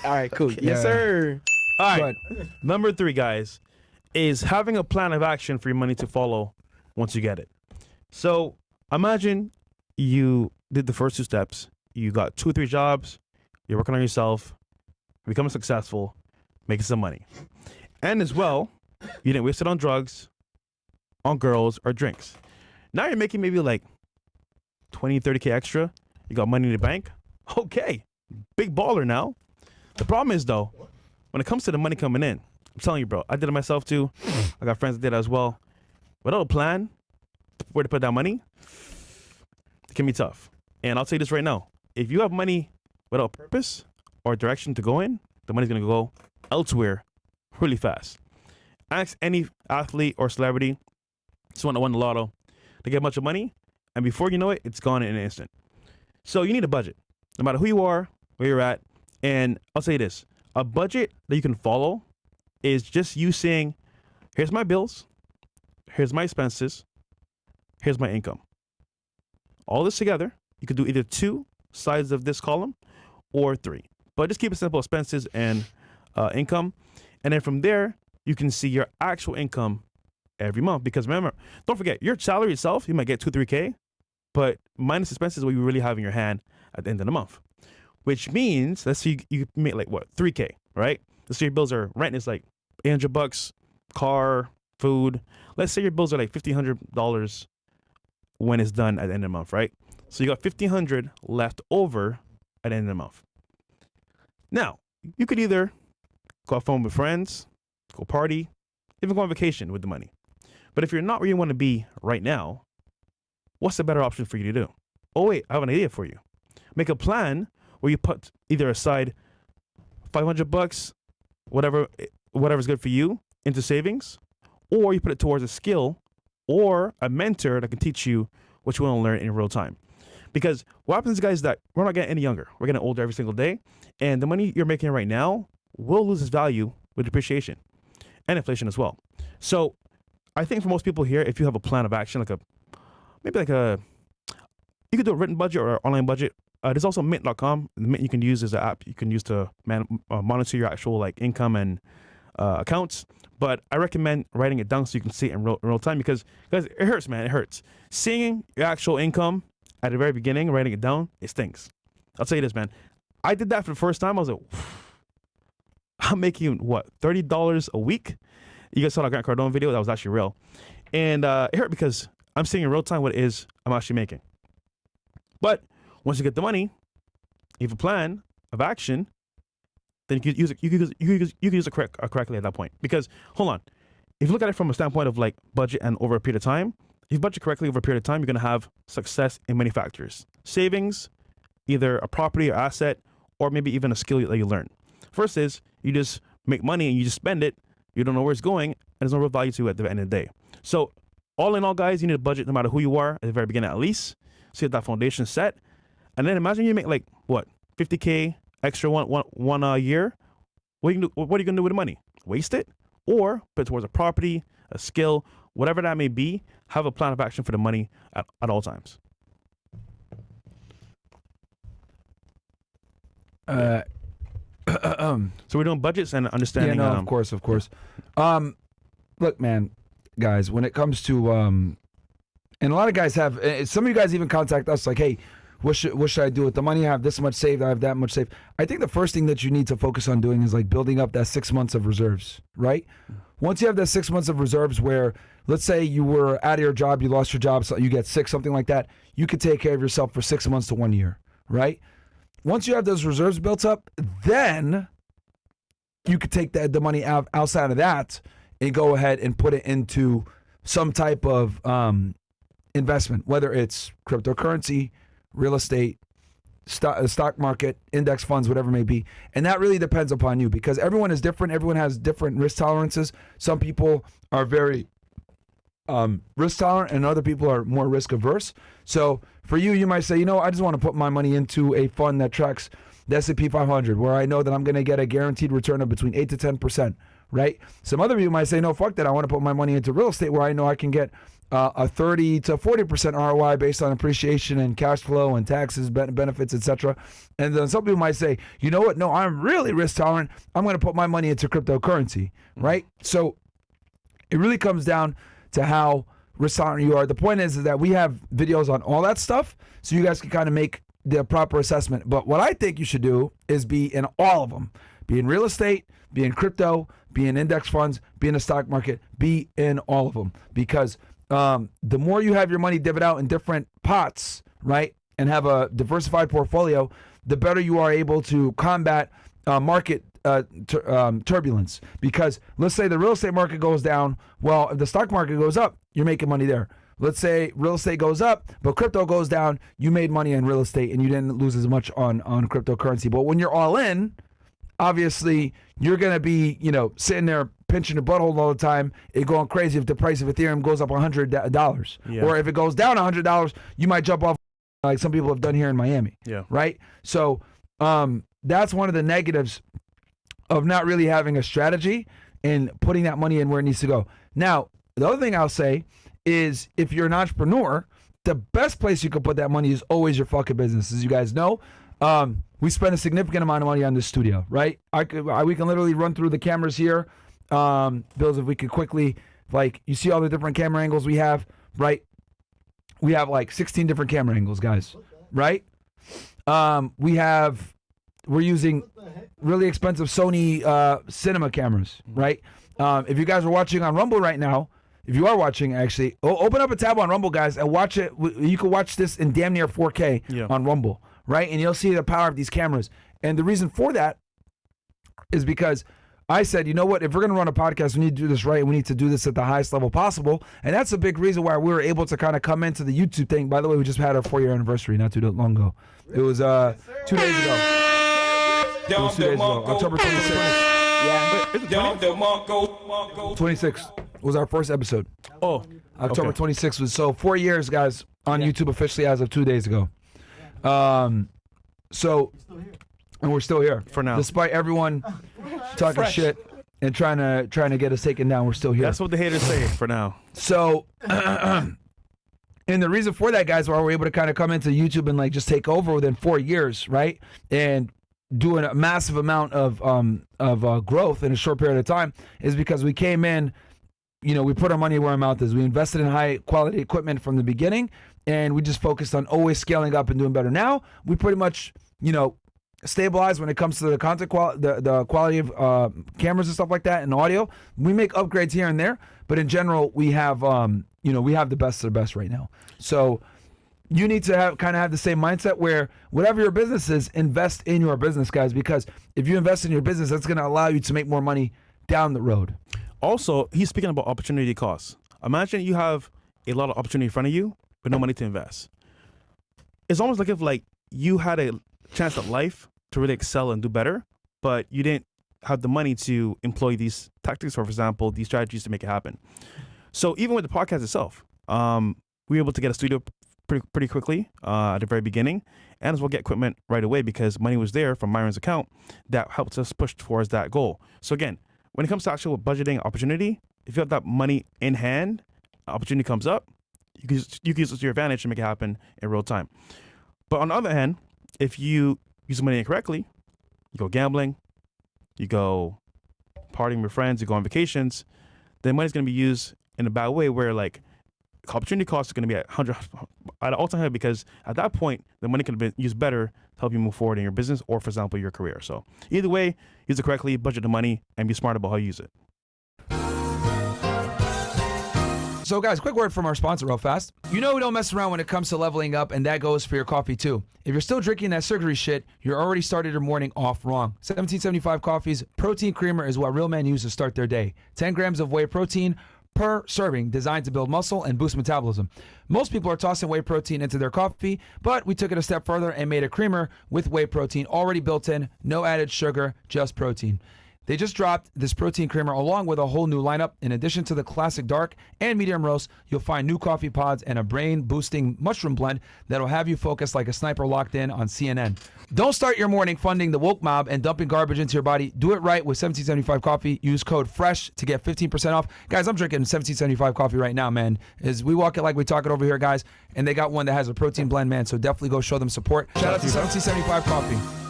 All right, cool. Yeah. Yes, sir. All right. Number 3, guys, is having a plan of action for your money to follow once you get it. So imagine you did the first 2 steps. You got 2 or 3 jobs. You're working on yourself, becoming successful, making some money. And as well, you didn't waste it on drugs, on girls, or drinks. Now you're making maybe like 20, 30K extra. You got money in the bank. Okay, big baller now. The problem is, though, when it comes to the money coming in, I'm telling you, bro, I did it myself too. I got friends that did it as well. Without a plan, where to put that money, it can be tough. And I'll tell you this right now. If you have money without purpose or direction to go in, the money's going to go elsewhere really fast. Ask any athlete or celebrity, someone that won the lotto, to get a bunch of money, and before you know it, it's gone in an instant. So you need a budget, no matter who you are, where you're at. And I'll say this, a budget that you can follow is just you saying, here's my bills, here's my expenses, here's my income. All this together, you could do either 2 sides of this column or 3. But just keep it simple, expenses and income. And then from there, you can see your actual income every month. Because remember, don't forget, your salary itself, you might get 2, 3K, but minus expenses is what you really have in your hand at the end of the month. Which means, let's say you make like what, 3K, right? Let's say your bills are, rent is like $800, car, food. Let's say your bills are like $1,500 when it's done at the end of the month, right? So you got $1,500 left over at the end of the month. Now, you could either go have fun with friends, go party, even go on vacation with the money. But if you're not where you want to be right now, what's the better option for you to do? Oh wait, I have an idea for you. Make a plan where you put either aside $500, whatever's good for you, into savings, or you put it towards a skill or a mentor that can teach you what you want to learn in real time. Because what happens, guys, is that we're not getting any younger. We're getting older every single day. And the money you're making right now will lose its value with depreciation and inflation as well. So I think for most people here, if you have a plan of action, you could do a written budget or online budget. There's also Mint.com. Mint you can use as an app you can use to monitor your actual like income and accounts. But I recommend writing it down so you can see it in real time, because guys, it hurts, man. It hurts. Seeing your actual income at the very beginning, writing it down, it stinks. I'll tell you this, man. I did that for the first time. I was like, I'm making what, $30 a week? You guys saw that Grant Cardone video. That was actually real. And it hurt because I'm seeing in real time what it is I'm actually making. But once you get the money, you have a plan of action, then you can use it. You can use it correctly at that point. Because hold on, if you look at it from a standpoint of like budget and over a period of time, if you budget correctly over a period of time, you're gonna have success in many factors. Savings, either a property or asset, or maybe even a skill that you learn. First is you just make money and you just spend it. You don't know where it's going, and there's no real value to it at the end of the day. So all in all, guys, you need a budget no matter who you are at the very beginning at least. So you have that foundation set. And then imagine you make like what, 50K extra one year. What are you gonna do with the money? Waste it, or put it towards a property, a skill, whatever that may be. Have a plan of action for the money at all times. So we're doing budgets and understanding. Yeah, no, of course. Look, man, guys, when it comes to and a lot of guys have, some of you guys even contact us like, hey, what should I do with the money? I have this much saved, I have that much saved. I think the first thing that you need to focus on doing is like building up that 6 months of reserves, right? Once you have that 6 months of reserves where, let's say you were out of your job, you lost your job, so you get sick, something like that, you could take care of yourself for 6 months to 1 year, right? Once you have those reserves built up, then you could take the money out outside of that and go ahead and put it into some type of investment, whether it's cryptocurrency, real estate, stock market, index funds, whatever it may be. And that really depends upon you, because everyone is different. Everyone has different risk tolerances. Some people are very risk tolerant and other people are more risk averse. So for you, you might say, I just want to put my money into a fund that tracks the S&P 500, where I know that I'm going to get a guaranteed return of between 8 to 10%, right? Some other people might say, no, fuck that. I want to put my money into real estate where I know I can get a 30 to 40% ROI based on appreciation and cash flow and taxes, benefits, etc. And then some people might say, you know what? No, I'm really risk tolerant. I'm going to put my money into cryptocurrency, right? So it really comes down to how risk tolerant you are. The point is that we have videos on all that stuff, so you guys can kind of make the proper assessment. But what I think you should do is be in all of them. Be in real estate, be in crypto, be in index funds, be in the stock market, be in all of them. Because the more you have your money divvied out in different pots, right, and have a diversified portfolio, the better you are able to combat market turbulence. Because let's say the real estate market goes down, well, if the stock market goes up, you're making money there. Let's say real estate goes up, but crypto goes down, you made money in real estate and you didn't lose as much on cryptocurrency. But when you're all in, obviously you're going to be, sitting there pinching the butthole all the time, it going crazy if the price of Ethereum goes up $100. Yeah. Or if it goes down $100, you might jump off like some people have done here in Miami. Yeah. Right? So that's one of the negatives of not really having a strategy and putting that money in where it needs to go. Now, the other thing I'll say is if you're an entrepreneur, the best place you can put that money is always your fucking business. As you guys know, we spend a significant amount of money on this studio, right? We can literally run through the cameras here. Bills, if we could quickly, you see all the different camera angles we have, right? We have 16 different camera angles, guys, right? We're using really expensive Sony cinema cameras, right? If you guys are watching on Rumble right now, if you are watching, actually, open up a tab on Rumble, guys, and watch it. You can watch this in damn near 4K on Rumble, right? And you'll see the power of these cameras. And the reason for that is because I said, you know what? If we're going to run a podcast, we need to do this right. We need to do this at the highest level possible. And that's a big reason why we were able to kind of come into the YouTube thing. By the way, we just had our 4-year anniversary not too long ago. It was 2 days ago. It was 2 days ago, October 26th. Yeah. 26 was our first episode. Oh, October okay. 26th was 4 years, guys, on YouTube officially as of 2 days ago. And we're still here For now. despite everyone talking shit and trying to get us taken down. We're still here. That's what the haters say for now. So, and the reason for that, guys, why we're able to kind of come into YouTube and just take over within 4 years, right? And doing a massive amount of growth in a short period of time is because we came in, we put our money where our mouth is. We invested in high quality equipment from the beginning, and we just focused on always scaling up and doing better. Now we pretty much, stabilize when it comes to the content the quality of cameras and stuff like that and audio. We make upgrades here and there, but in general, we have we have the best of the best right now. So you need to have the same mindset where whatever your business is, invest in your business, guys, because if you invest in your business, that's going to allow you to make more money down the road. Also, he's speaking about opportunity costs. Imagine you have a lot of opportunity in front of you, but no money to invest. It's almost like if you had a chance at life to really excel and do better, but you didn't have the money to employ these tactics or, for example, these strategies to make it happen. So even with the podcast itself, we were able to get a studio pretty quickly at the very beginning, and as well get equipment right away because money was there from Myron's account that helped us push towards that goal. So again, when it comes to actual budgeting opportunity, if you have that money in hand, opportunity comes up, you can use it to your advantage to make it happen in real time. But on the other hand, if you use the money incorrectly, you go gambling, you go partying with friends, you go on vacations, then money's going to be used in a bad way where opportunity cost is going to be at an all-time high because at that point, the money could have been used better to help you move forward in your business or, for example, your career. So either way, use it correctly, budget the money, and be smart about how you use it. So guys, quick word from our sponsor real fast. We don't mess around when it comes to leveling up, and that goes for your coffee too. If you're still drinking that sugary shit, you're already started your morning off wrong. 1775 Coffee's Protein Creamer is what real men use to start their day. 10 grams of whey protein per serving, designed to build muscle and boost metabolism. Most people are tossing whey protein into their coffee, but we took it a step further and made a creamer with whey protein already built in, no added sugar, just protein. They just dropped this protein creamer along with a whole new lineup. In addition to the classic dark and medium roast, you'll find new coffee pods and a brain-boosting mushroom blend that'll have you focused like a sniper locked in on CNN. Don't start your morning funding the woke mob and dumping garbage into your body. Do it right with 1775 coffee. Use code FRESH to get 15% off. Guys, I'm drinking 1775 coffee right now, man. As we walk it like we talk it over here, guys, and they got one that has a protein blend, man, so definitely go show them support. Shout out to 1775 coffee.